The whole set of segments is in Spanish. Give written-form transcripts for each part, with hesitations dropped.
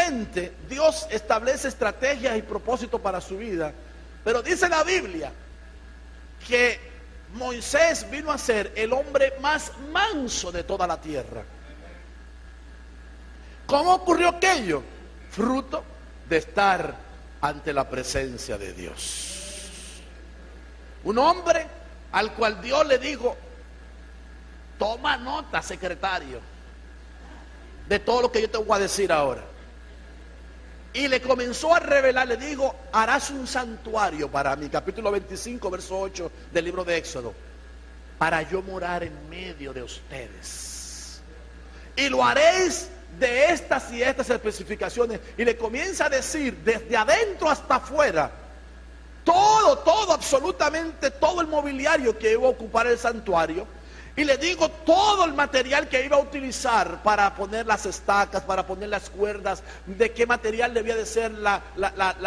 Obviamente, Dios establece estrategias y propósitos para su vida, pero dice la Biblia que Moisés vino a ser el hombre más manso de toda la tierra. ¿Cómo ocurrió aquello? Fruto de estar ante la presencia de Dios. Un hombre al cual Dios le dijo: toma nota, secretario, de todo lo que yo te voy a decir ahora. Y le comenzó a revelar, le dijo: harás un santuario para mí, capítulo 25, verso 8 del libro de Éxodo, para yo morar en medio de ustedes. Y lo haréis de estas y estas especificaciones. Y le comienza a decir desde adentro hasta afuera todo, absolutamente todo el mobiliario que iba a ocupar el santuario. Y le digo todo el material que iba a utilizar para poner las estacas, para poner las cuerdas, de qué material debía de ser la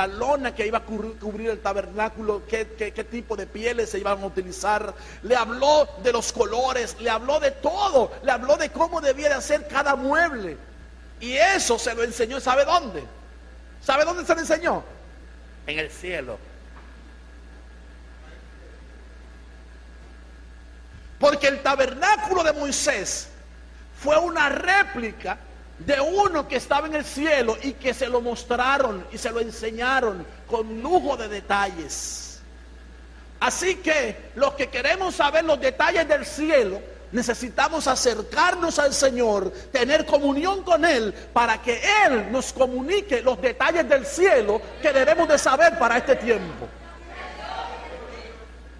lona que iba a cubrir el tabernáculo, qué tipo de pieles se iban a utilizar. Le habló de los colores, le habló de todo, le habló de cómo debía de hacer cada mueble. Y eso se lo enseñó, ¿sabe dónde? ¿Sabe dónde se lo enseñó? En el cielo. Porque el tabernáculo de Moisés fue una réplica de uno que estaba en el cielo y que se lo mostraron y se lo enseñaron con lujo de detalles. Así que los que queremos saber los detalles del cielo, necesitamos acercarnos al Señor, tener comunión con Él, para que Él nos comunique los detalles del cielo que debemos de saber para este tiempo.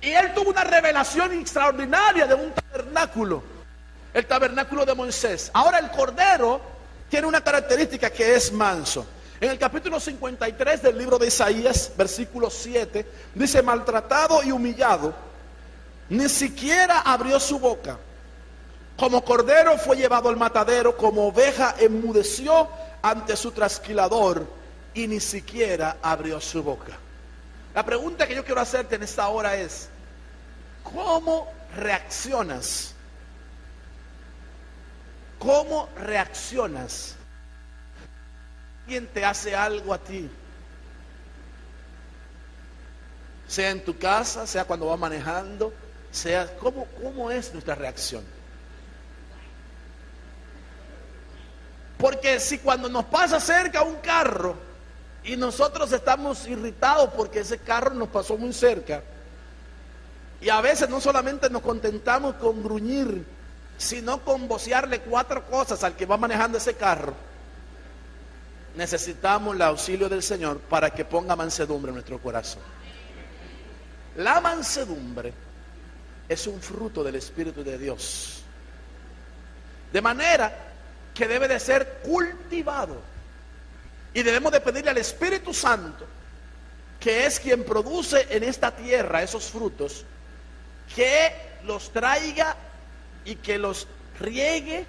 Y él tuvo una revelación extraordinaria de un tabernáculo, el tabernáculo de Moisés. Ahora el Cordero tiene una característica, que es manso. En el capítulo 53 del libro de Isaías, versículo 7, dice: maltratado y humillado, ni siquiera abrió su boca. Como cordero fue llevado al matadero, como oveja enmudeció ante su trasquilador, y ni siquiera abrió su boca. La pregunta que yo quiero hacerte en esta hora es: ¿cómo reaccionas? ¿Cómo reaccionas? ¿Quién te hace algo a ti? Sea en tu casa, sea cuando vas manejando, sea, ¿cómo es nuestra reacción? Porque si cuando nos pasa cerca un carro y nosotros estamos irritados porque ese carro nos pasó muy cerca, y a veces no solamente nos contentamos con gruñir, sino con vocearle 4 cosas al que va manejando ese carro, necesitamos el auxilio del Señor para que ponga mansedumbre en nuestro corazón. La mansedumbre es un fruto del Espíritu de Dios, de manera que debe de ser cultivado. Y debemos de pedirle al Espíritu Santo, que es quien produce en esta tierra esos frutos, que los traiga y que los riegue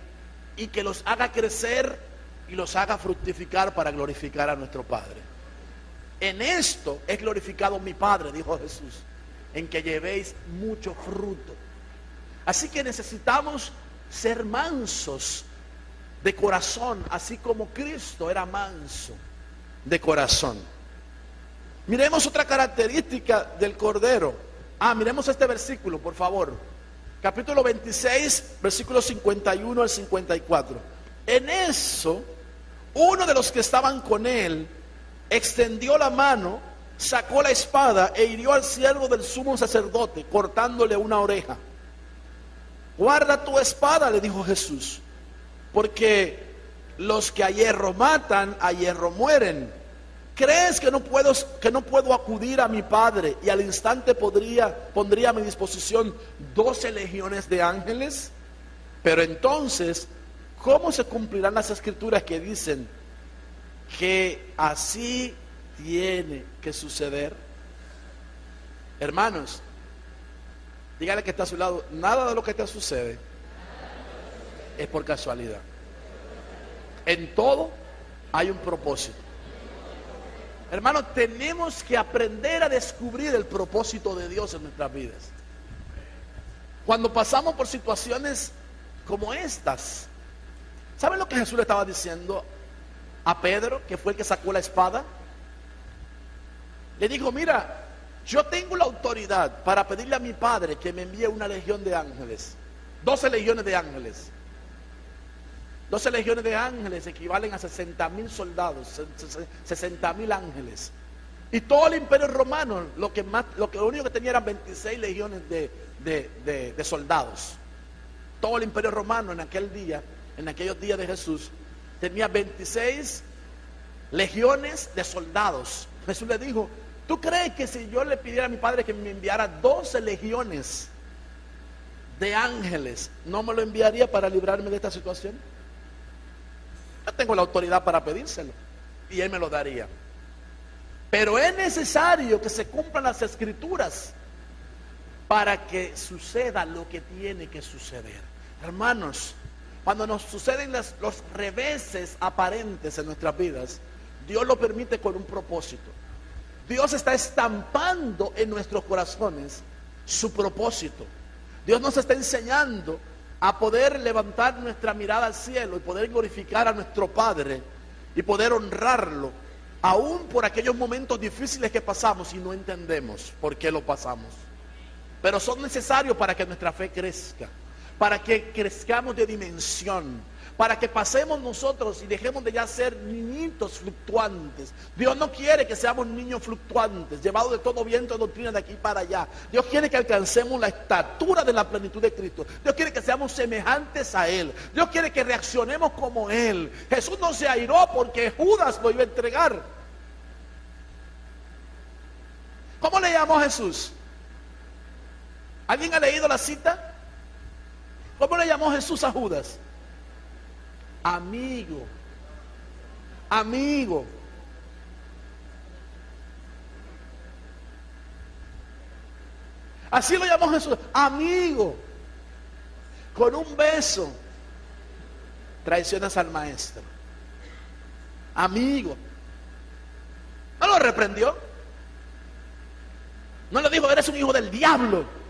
y que los haga crecer y los haga fructificar para glorificar a nuestro Padre. En esto es glorificado mi Padre, dijo Jesús, en que llevéis mucho fruto. Así que necesitamos ser mansos de corazón, así como Cristo era manso de corazón. Miremos otra característica del Cordero. Miremos este versículo, por favor. Capítulo 26, versículos 51 al 54. En eso, uno de los que estaban con él extendió la mano, sacó la espada e hirió al siervo del sumo sacerdote, cortándole una oreja. Guarda tu espada, le dijo Jesús, porque los que a hierro matan, a hierro mueren. ¿Crees que no puedo acudir a mi Padre y al instante pondría a mi disposición 12 legiones de ángeles? Pero entonces, ¿cómo se cumplirán las escrituras que dicen que así tiene que suceder? Hermanos, dígale que está a su lado: nada de lo que te sucede es por casualidad. En todo hay un propósito. Hermanos, tenemos que aprender a descubrir el propósito de Dios en nuestras vidas. Cuando pasamos por situaciones como estas, ¿saben lo que Jesús le estaba diciendo a Pedro, que fue el que sacó la espada. Le dijo, mira, yo tengo la autoridad para pedirle a mi padre que me envíe una legión de ángeles. 12 legiones de ángeles. 12 legiones de ángeles equivalen a 60,000 soldados, 60,000 ángeles. Y todo el imperio romano, lo único que tenía eran 26 legiones de soldados. Todo el imperio romano en aquellos días de Jesús, tenía 26 legiones de soldados. Jesús le dijo, ¿tú crees que si yo le pidiera a mi padre que me enviara 12 legiones de ángeles, no me lo enviaría para librarme de esta situación? Yo tengo la autoridad para pedírselo y Él me lo daría. Pero es necesario que se cumplan las escrituras para que suceda lo que tiene que suceder. Hermanos, cuando nos suceden los reveses aparentes en nuestras vidas, Dios lo permite con un propósito. Dios está estampando en nuestros corazones su propósito. Dios nos está enseñando a poder levantar nuestra mirada al cielo y poder glorificar a nuestro Padre y poder honrarlo, aún por aquellos momentos difíciles que pasamos y no entendemos por qué lo pasamos. Pero son necesarios para que nuestra fe crezca, para que crezcamos de dimensión, para que pasemos nosotros y dejemos de ya ser niñitos fluctuantes. Dios no quiere que seamos niños fluctuantes, llevados de todo viento de doctrina de aquí para allá. Dios quiere que alcancemos la estatura de la plenitud de Cristo. Dios quiere que seamos semejantes a Él. Dios quiere que reaccionemos como Él. Jesús no se airó porque Judas lo iba a entregar. ¿Cómo le llamó Jesús? ¿Alguien ha leído la cita? ¿Cómo le llamó Jesús a Judas? Amigo. Amigo. Así lo llamó Jesús. Amigo. Con un beso traicionas al maestro. Amigo. No lo reprendió. No le dijo, eres un hijo del diablo.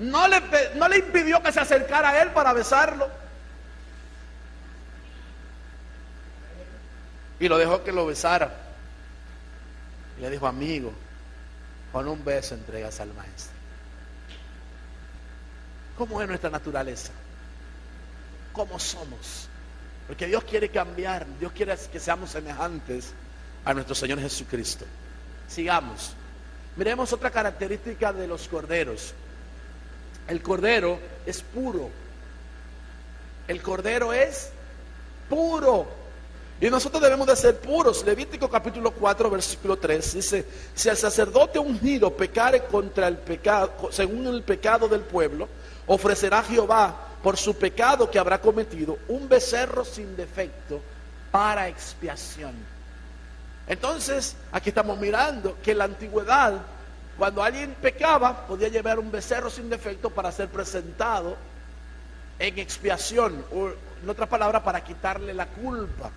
No le impidió que se acercara a él para besarlo. Y lo dejó que lo besara. Y le dijo, amigo, con un beso entregas al maestro. ¿Cómo es nuestra naturaleza? ¿Cómo somos? Porque Dios quiere cambiar. Dios quiere que seamos semejantes a nuestro Señor Jesucristo. Sigamos. Miremos otra característica de los corderos. El cordero es puro. El cordero es puro. Y nosotros debemos de ser puros. Levítico capítulo 4, versículo 3 dice, si el sacerdote ungido pecare contra el pecado, según el pecado del pueblo, ofrecerá a Jehová por su pecado que habrá cometido un becerro sin defecto para expiación. Entonces, aquí estamos mirando que en la antigüedad, cuando alguien pecaba, podía llevar un becerro sin defecto para ser presentado en expiación, o en otras palabras, para quitarle la culpa,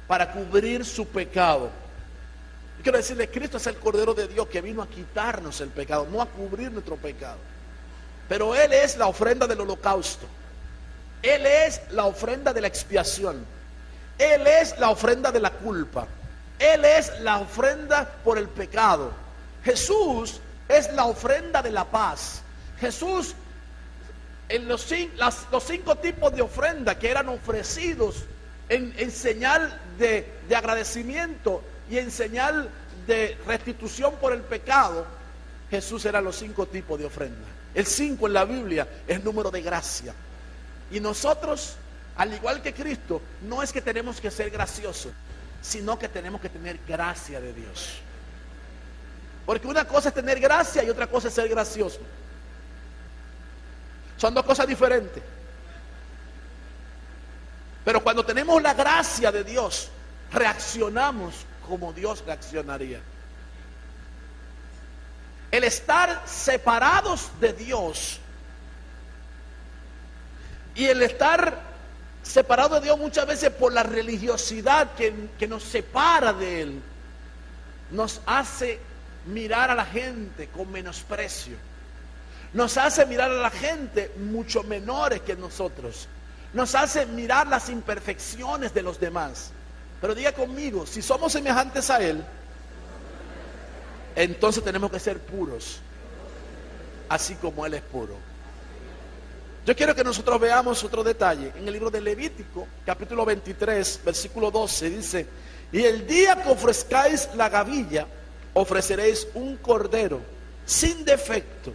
para cubrir su pecado. Y quiero decirle, Cristo es el Cordero de Dios que vino a quitarnos el pecado, no a cubrir nuestro pecado. Pero Él es la ofrenda del holocausto. Él es la ofrenda de la expiación. Él es la ofrenda de la culpa. Él es la ofrenda por el pecado. Jesús es la ofrenda de la paz. Jesús, en los 5 tipos de ofrenda que eran ofrecidos en señal de agradecimiento y en señal de restitución por el pecado, Jesús era los 5 tipos de ofrenda. El 5 en la Biblia es número de gracia. Y nosotros, al igual que Cristo, no es que tenemos que ser graciosos, sino que tenemos que tener gracia de Dios. Porque una cosa es tener gracia y otra cosa es ser gracioso. Son dos cosas diferentes. Pero cuando tenemos la gracia de Dios, reaccionamos como Dios reaccionaría. El estar separados de Dios y el estar separados de Dios muchas veces por la religiosidad que nos separa de Él, nos hace mirar a la gente con menosprecio. Nos hace mirar a la gente mucho menores que nosotros. Nos hace mirar las imperfecciones de los demás. Pero diga conmigo, si somos semejantes a Él, entonces tenemos que ser puros, así como Él es puro. Yo quiero que nosotros veamos otro detalle. En el libro de Levítico, capítulo 23, versículo 12, dice: y el día que ofrezcáis la gavilla, ofreceréis un cordero sin defecto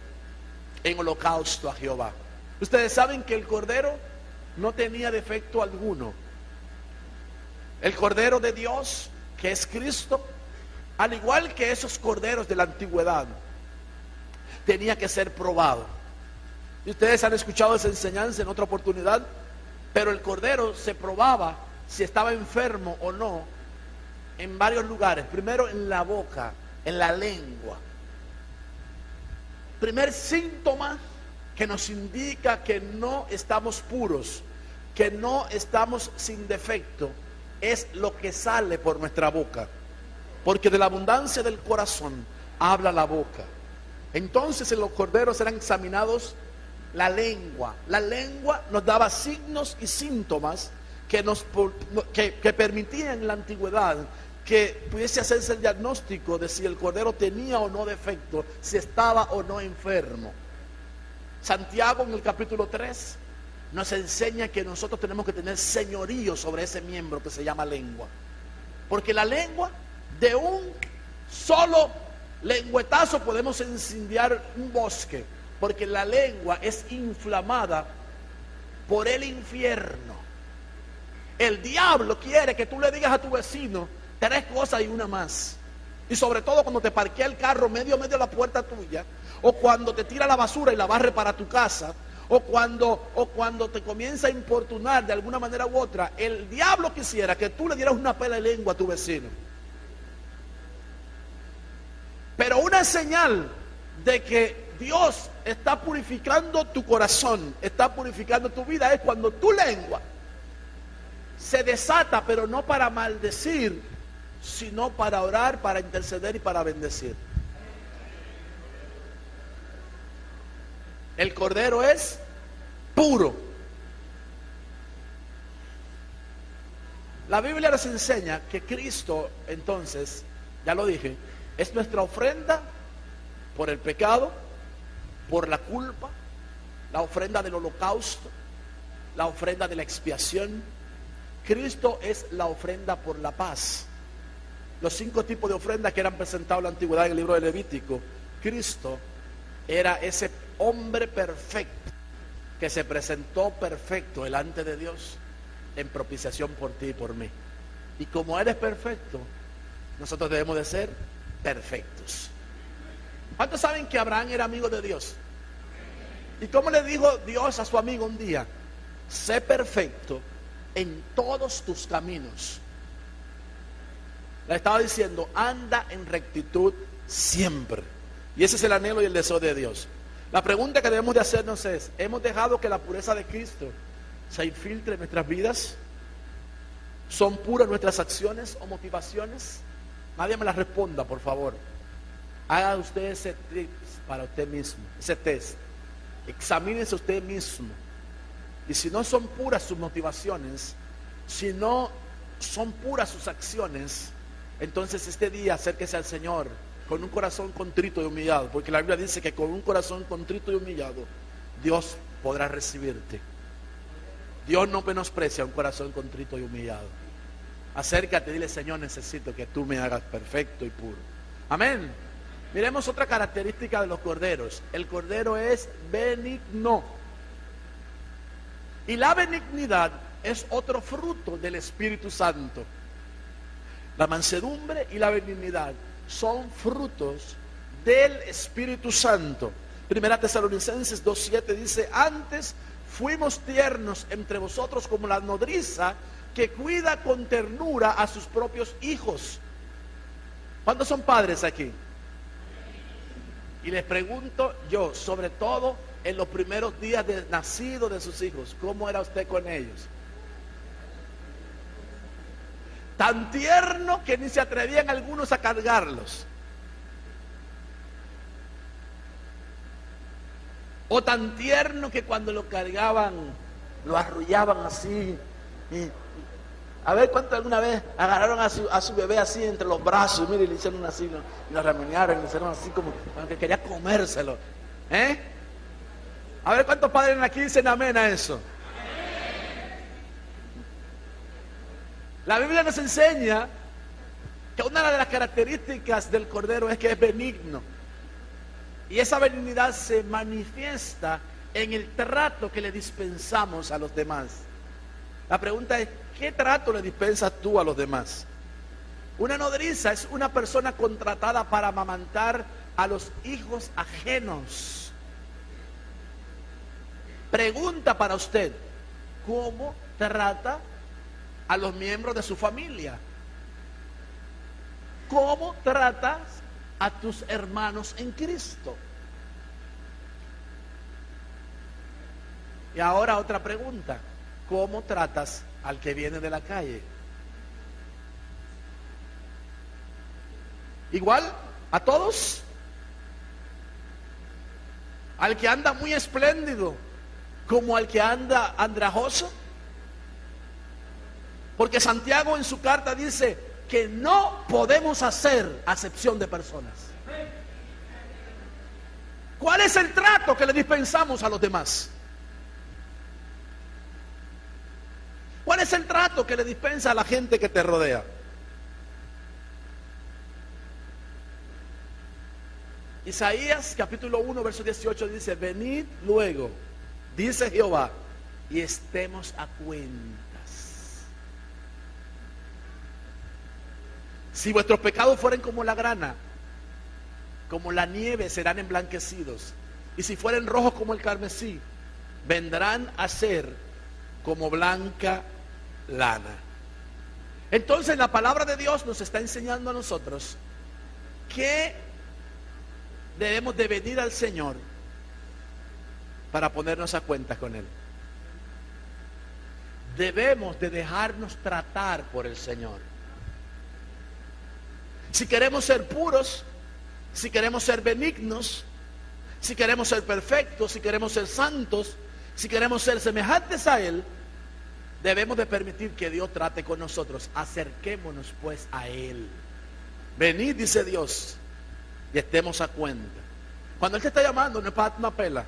en holocausto a Jehová. Ustedes saben que el cordero no tenía defecto alguno. El cordero de Dios, que es Cristo, al igual que esos corderos de la antigüedad, tenía que ser probado. Y ustedes han escuchado esa enseñanza en otra oportunidad, pero el cordero se probaba si estaba enfermo o no en varios lugares. Primero en la boca, en la lengua. Primer síntoma que nos indica que no estamos puros, que no estamos sin defecto, es lo que sale por nuestra boca. Porque de la abundancia del corazón habla la boca. Entonces en los corderos eran examinados la lengua. La lengua nos daba signos y síntomas que permitían en la antigüedad que pudiese hacerse el diagnóstico de si el cordero tenía o no defecto, si estaba o no enfermo. Santiago en el capítulo 3 nos enseña que nosotros tenemos que tener señorío sobre ese miembro que se llama lengua. Porque la lengua, de un solo lengüetazo podemos incendiar un bosque. Porque la lengua es inflamada por el infierno. El diablo quiere que tú le digas a tu vecino 3 cosas y una más. Y sobre todo cuando te parquea el carro medio de la puerta tuya, o cuando te tira la basura y la barre para tu casa, o cuando te comienza a importunar de alguna manera u otra. El diablo quisiera que tú le dieras una pela de lengua a tu vecino. Pero una señal de que Dios está purificando tu corazón, está purificando tu vida, es cuando tu lengua se desata, pero no para maldecir, sino para orar, para interceder y para bendecir. El cordero es puro. La Biblia nos enseña que Cristo, entonces, ya lo dije, es nuestra ofrenda por el pecado, por la culpa, la ofrenda del holocausto, la ofrenda de la expiación. Cristo es la ofrenda por la paz. Los 5 tipos de ofrendas que eran presentados en la antigüedad en el libro de Levítico, Cristo era ese hombre perfecto que se presentó perfecto delante de Dios en propiciación por ti y por mí. Y como Él es perfecto, nosotros debemos de ser perfectos. ¿Cuántos saben que Abraham era amigo de Dios? ¿Y cómo le dijo Dios a su amigo un día? Sé perfecto en todos tus caminos. Le estaba diciendo, anda en rectitud siempre. Y ese es el anhelo y el deseo de Dios. La pregunta que debemos de hacernos es: ¿hemos dejado que la pureza de Cristo se infiltre en nuestras vidas? ¿Son puras nuestras acciones o motivaciones? Nadie me la responda, por favor. Haga usted ese test para usted mismo, ese test. Examínese usted mismo. Y si no son puras sus motivaciones, si no son puras sus acciones, entonces este día acérquese al Señor con un corazón contrito y humillado, porque la Biblia dice que con un corazón contrito y humillado Dios podrá recibirte. Dios no menosprecia un corazón contrito y humillado. Acércate y dile: Señor, necesito que tú me hagas perfecto y puro. Amén. Miremos otra característica de los corderos. El cordero es benigno. Y la benignidad es otro fruto del Espíritu Santo. La mansedumbre y la benignidad son frutos del Espíritu Santo. Primera Tesalonicenses 2:7 dice: antes fuimos tiernos entre vosotros como la nodriza que cuida con ternura a sus propios hijos. ¿Cuántos son padres aquí? Y les pregunto yo, sobre todo en los primeros días de nacido de sus hijos, ¿cómo era usted con ellos? Tan tierno que ni se atrevían algunos a cargarlos. O tan tierno que cuando lo cargaban, lo arrullaban así. Y, a ver cuánto alguna vez agarraron a su bebé así entre los brazos, mire, y le hicieron así, lo remenearon, le hicieron así como que quería comérselo. A ver cuántos padres aquí dicen amén a eso. La Biblia nos enseña que una de las características del Cordero es que es benigno. Y esa benignidad se manifiesta en el trato que le dispensamos a los demás. La pregunta es, ¿qué trato le dispensas tú a los demás? Una nodriza es una persona contratada para amamantar a los hijos ajenos. Pregunta para usted, ¿cómo trata a los miembros de su familia? ¿Cómo tratas a tus hermanos en Cristo? Y ahora otra pregunta, ¿cómo tratas al que viene de la calle? ¿Igual a todos? ¿Al que anda muy espléndido como al que anda andrajoso? Porque Santiago en su carta dice que no podemos hacer acepción de personas. ¿Cuál es el trato que le dispensamos a los demás? ¿Cuál es el trato que le dispensa a la gente que te rodea? Isaías capítulo 1 verso 18 dice, venid luego, dice Jehová, y estemos a cuentas. Si vuestros pecados fueren como la grana, como la nieve serán emblanquecidos, y si fueren rojos como el carmesí, vendrán a ser como blanca lana. Entonces la palabra de Dios nos está enseñando a nosotros que debemos de venir al Señor para ponernos a cuentas con Él. Debemos de dejarnos tratar por el Señor. Si queremos ser puros, si queremos ser benignos, si queremos ser perfectos, si queremos ser santos, si queremos ser semejantes a Él, debemos de permitir que Dios trate con nosotros. Acerquémonos pues a Él. Venid, dice Dios, y estemos a cuenta. Cuando Él te está llamando, no es para darte una pela,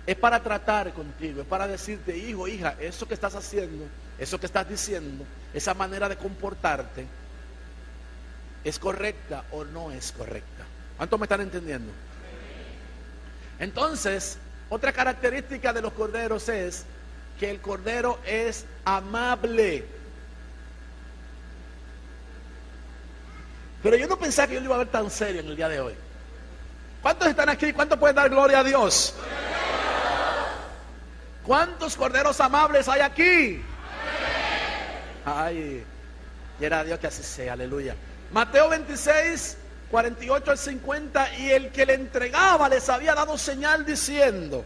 es para tratar contigo, es para decirte, hijo, hija, eso que estás haciendo, eso que estás diciendo, esa manera de comportarte, ¿es correcta o no es correcta? ¿Cuántos me están entendiendo? Entonces, otra característica de los corderos es que el cordero es amable. Pero yo no pensaba que yo lo iba a ver tan serio en el día de hoy. ¿Cuántos están aquí? ¿Cuántos pueden dar gloria a Dios? ¿Cuántos corderos amables hay aquí? Ay, quiera Dios que así sea, aleluya. Mateo 26, 48 al 50, y el que le entregaba les había dado señal diciendo,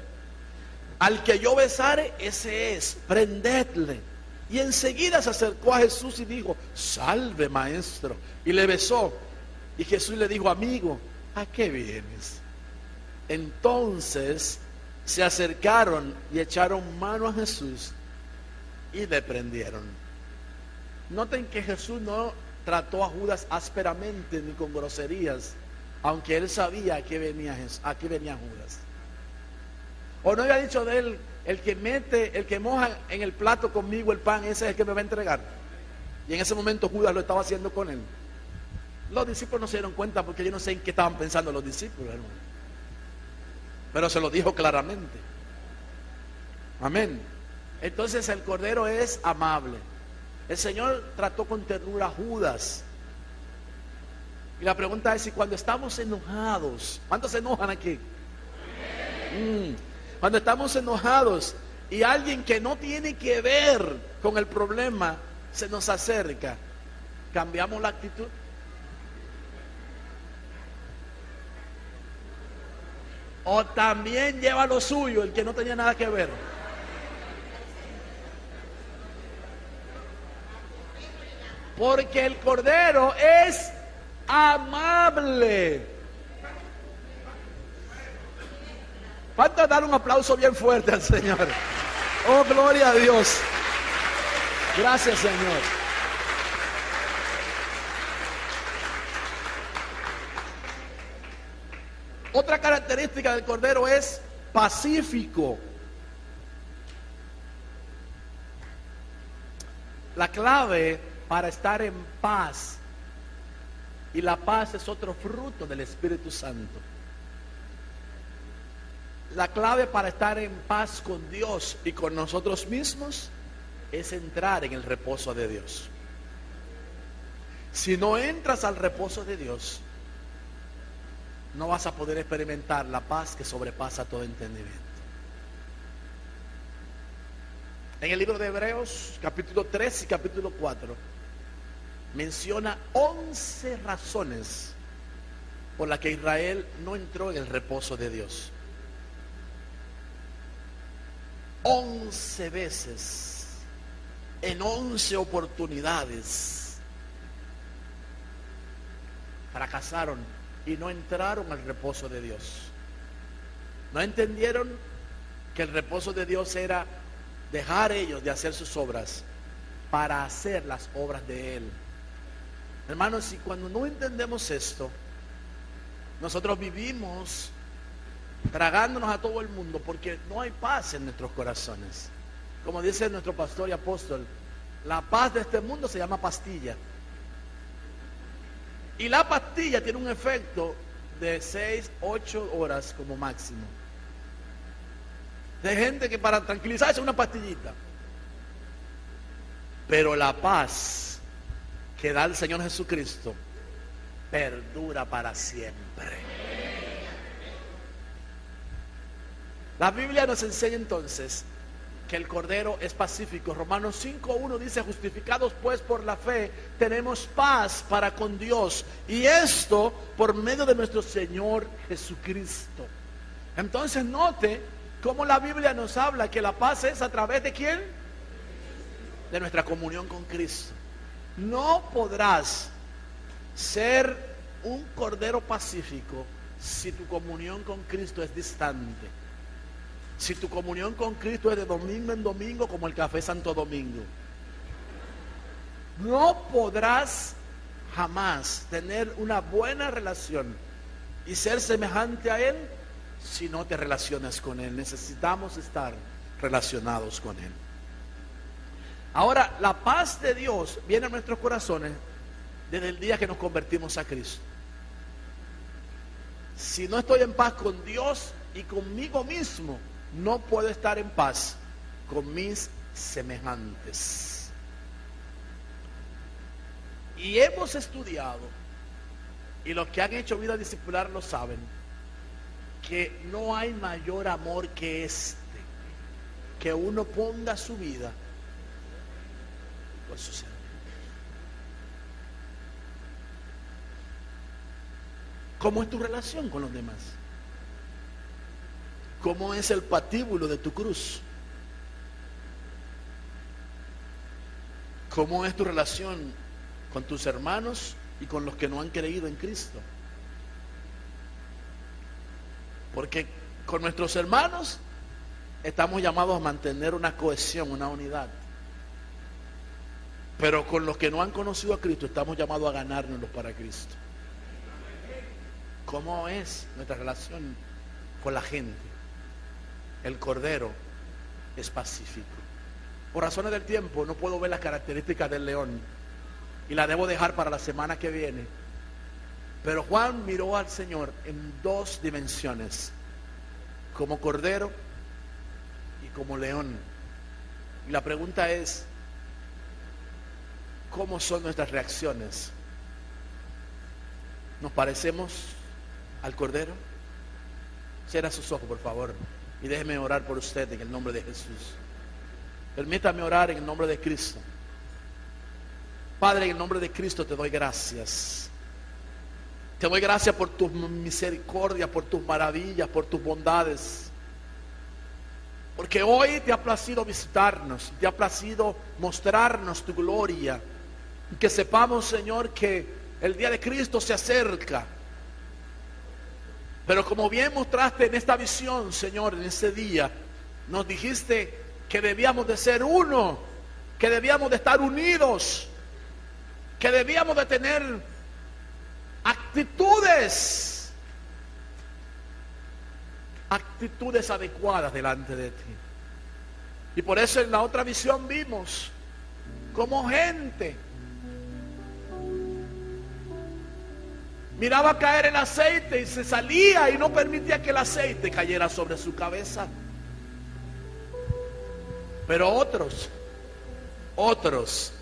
al que yo besare, ese es, prendedle. Y enseguida se acercó a Jesús y dijo, salve maestro, y le besó. Y Jesús le dijo, amigo, ¿a qué vienes? Entonces se acercaron y echaron mano a Jesús y le prendieron. Noten que Jesús no trató a Judas ásperamente ni con groserías, aunque él sabía a qué venía Judas. O no había dicho de él, el que moja en el plato conmigo el pan, ese es el que me va a entregar. Y en ese momento Judas lo estaba haciendo con él. Los discípulos no se dieron cuenta porque yo no sé en qué estaban pensando los discípulos, hermano. Pero se lo dijo claramente. Amén. Entonces el cordero es amable. El Señor trató con ternura a Judas. Y la pregunta es si cuando estamos enojados, ¿cuántos se enojan aquí? Cuando estamos enojados y alguien que no tiene que ver con el problema se nos acerca, ¿cambiamos la actitud? O también lleva lo suyo el que no tenía nada que ver. Porque el cordero es amable. Falta dar un aplauso bien fuerte al Señor. Oh, gloria a Dios. Gracias, Señor. Otra característica del Cordero es pacífico. La clave para estar en paz, y la paz es otro fruto del Espíritu Santo. La clave para estar en paz con Dios y con nosotros mismos es entrar en el reposo de Dios. Si no entras al reposo de Dios, no vas a poder experimentar la paz que sobrepasa todo entendimiento. En el libro de Hebreos, capítulo 3 y capítulo 4, menciona 11 razones por las que Israel no entró en el reposo de Dios. 11 veces, en 11 oportunidades, fracasaron y no entraron al reposo de Dios. No entendieron que el reposo de Dios era dejar ellos de hacer sus obras para hacer las obras de Él. Hermanos, si cuando no entendemos esto, nosotros vivimos tragándonos a todo el mundo porque no hay paz en nuestros corazones. Como dice nuestro pastor y apóstol, la paz de este mundo se llama pastilla. Y la pastilla tiene un efecto de 6, 8 horas como máximo. De gente que para tranquilizarse una pastillita. Pero la paz que da el Señor Jesucristo perdura para siempre. La Biblia nos enseña entonces que el Cordero es pacífico. Romanos 5:1 dice: justificados pues por la fe, tenemos paz para con Dios, y esto por medio de nuestro Señor Jesucristo. Entonces note cómo la Biblia nos habla que la paz es a través de ¿quién? De nuestra comunión con Cristo. No podrás ser un Cordero pacífico si tu comunión con Cristo es distante. Si tu comunión con Cristo es de domingo en domingo, como el café Santo Domingo. No podrás jamás tener una buena relación y ser semejante a Él si no te relacionas con Él. Necesitamos estar relacionados con Él. Ahora, la paz de Dios viene a nuestros corazones desde el día que nos convertimos a Cristo. Si no estoy en paz con Dios y conmigo mismo, no puedo estar en paz con mis semejantes. Y hemos estudiado, y los que han hecho vida discipular lo saben, que no hay mayor amor que este, que uno ponga su vida por su ser. ¿Cómo es tu relación con los demás? ¿Cómo es el patíbulo de tu cruz? ¿Cómo es tu relación con tus hermanos y con los que no han creído en Cristo? Porque con nuestros hermanos estamos llamados a mantener una cohesión, una unidad. Pero con los que no han conocido a Cristo estamos llamados a ganárnoslos para Cristo. ¿Cómo es nuestra relación con la gente? El Cordero es pacífico. Por razones del tiempo no puedo ver las características del león y la debo dejar para la semana que viene. Pero Juan miró al Señor en dos dimensiones: como Cordero y como león. Y la pregunta es: ¿cómo son nuestras reacciones? ¿Nos parecemos al Cordero? Cierra sus ojos, por favor, y déjeme orar por usted en el nombre de Jesús. Permítame orar en el nombre de Cristo. Padre, en el nombre de Cristo te doy gracias. Te doy gracias por tu misericordia, por tus maravillas, por tus bondades. Porque hoy te ha placido visitarnos, te ha placido mostrarnos tu gloria. Y que sepamos, Señor, que el día de Cristo se acerca. Pero como bien mostraste en esta visión, Señor, en ese día, nos dijiste que debíamos de ser uno, que debíamos de estar unidos, que debíamos de tener actitudes adecuadas delante de ti. Y por eso en la otra visión vimos como gente miraba caer el aceite y se salía y no permitía que el aceite cayera sobre su cabeza. Pero otros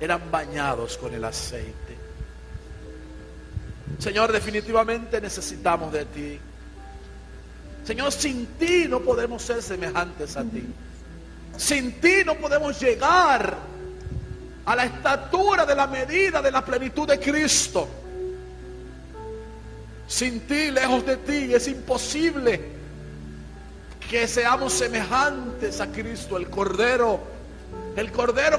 eran bañados con el aceite. Señor, definitivamente necesitamos de ti. Señor, sin ti no podemos ser semejantes a ti. Sin ti no podemos llegar a la estatura de la medida de la plenitud de Cristo. Sin ti, lejos de ti, es imposible que seamos semejantes a Cristo, el Cordero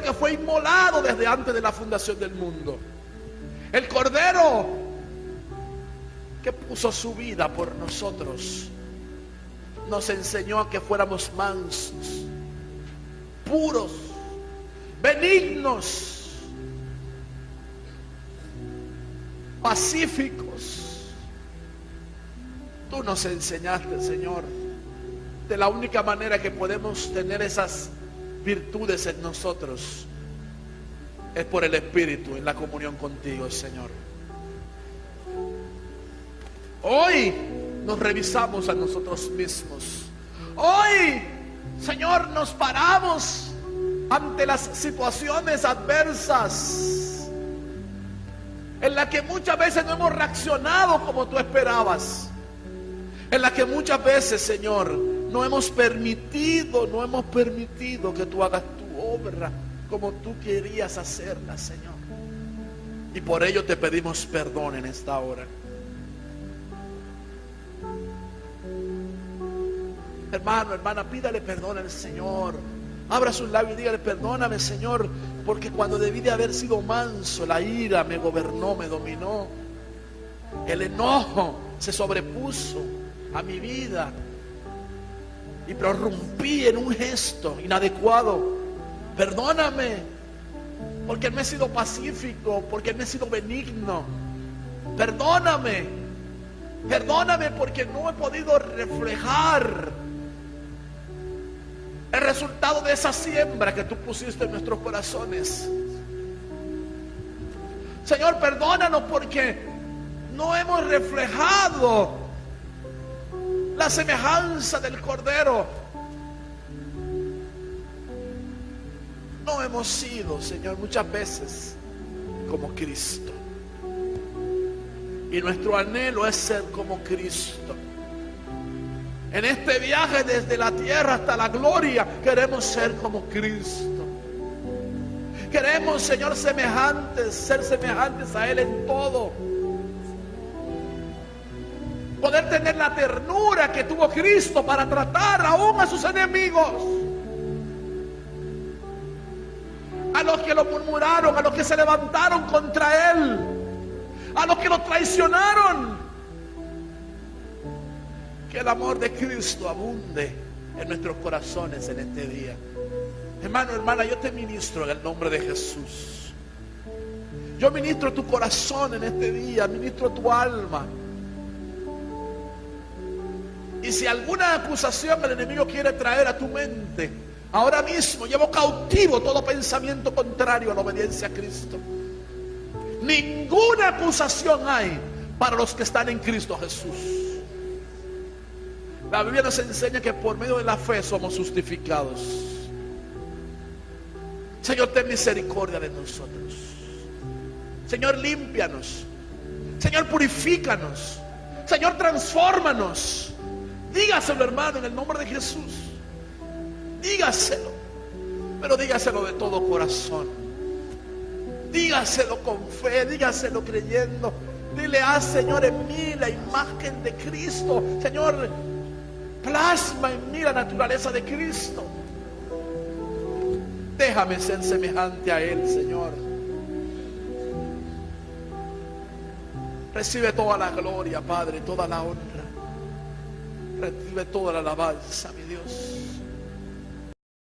que fue inmolado desde antes de la fundación del mundo. El Cordero que puso su vida por nosotros. Nos enseñó a que fuéramos mansos, puros, benignos, pacíficos. Tú nos enseñaste, Señor, de la única manera que podemos tener esas virtudes en nosotros es por el Espíritu, en la comunión contigo, Señor. Hoy nos revisamos a nosotros mismos. Hoy, Señor, nos paramos ante las situaciones adversas en las que muchas veces no hemos reaccionado como tú esperabas, en las que muchas veces, Señor, no hemos permitido que tú hagas tu obra como tú querías hacerla, Señor. Y por ello te pedimos perdón en esta hora. Hermano, hermana, pídale perdón al Señor. Abra sus labios y dígale: perdóname, Señor, porque cuando debí de haber sido manso, la ira me gobernó, me dominó. El enojo se sobrepuso a mi vida y prorrumpí en un gesto inadecuado. Perdóname, porque no he sido pacífico, porque no he sido benigno. Perdóname porque no he podido reflejar el resultado de esa siembra que tú pusiste en nuestros corazones. Señor, perdónanos porque no hemos reflejado la semejanza del Cordero. No hemos sido, Señor, muchas veces como Cristo. Y nuestro anhelo es ser como Cristo. En este viaje desde la tierra hasta la gloria queremos ser como Cristo. Queremos, Señor, ser semejantes a Él en todo. Poder tener la ternura que tuvo Cristo para tratar aún a sus enemigos, a los que lo murmuraron, a los que se levantaron contra Él, a los que lo traicionaron. Que el amor de Cristo abunde en nuestros corazones en este día. Hermano, hermana, yo te ministro en el nombre de Jesús. Yo ministro tu corazón en este día, ministro tu alma. Y si alguna acusación el enemigo quiere traer a tu mente, ahora mismo llevo cautivo todo pensamiento contrario a la obediencia a Cristo. Ninguna acusación hay para los que están en Cristo Jesús. La Biblia nos enseña que por medio de la fe somos justificados. Señor, ten misericordia de nosotros. Señor, límpianos. Señor, purifícanos. Señor, transfórmanos. Dígaselo, hermano, en el nombre de Jesús. Dígaselo. Pero dígaselo de todo corazón. Dígaselo con fe. Dígaselo creyendo. Dile: Señor, en mí la imagen de Cristo. Señor, plasma en mí la naturaleza de Cristo. Déjame ser semejante a Él, Señor. Recibe toda la gloria, Padre, toda la honra. Recibe toda la alabanza, mi Dios.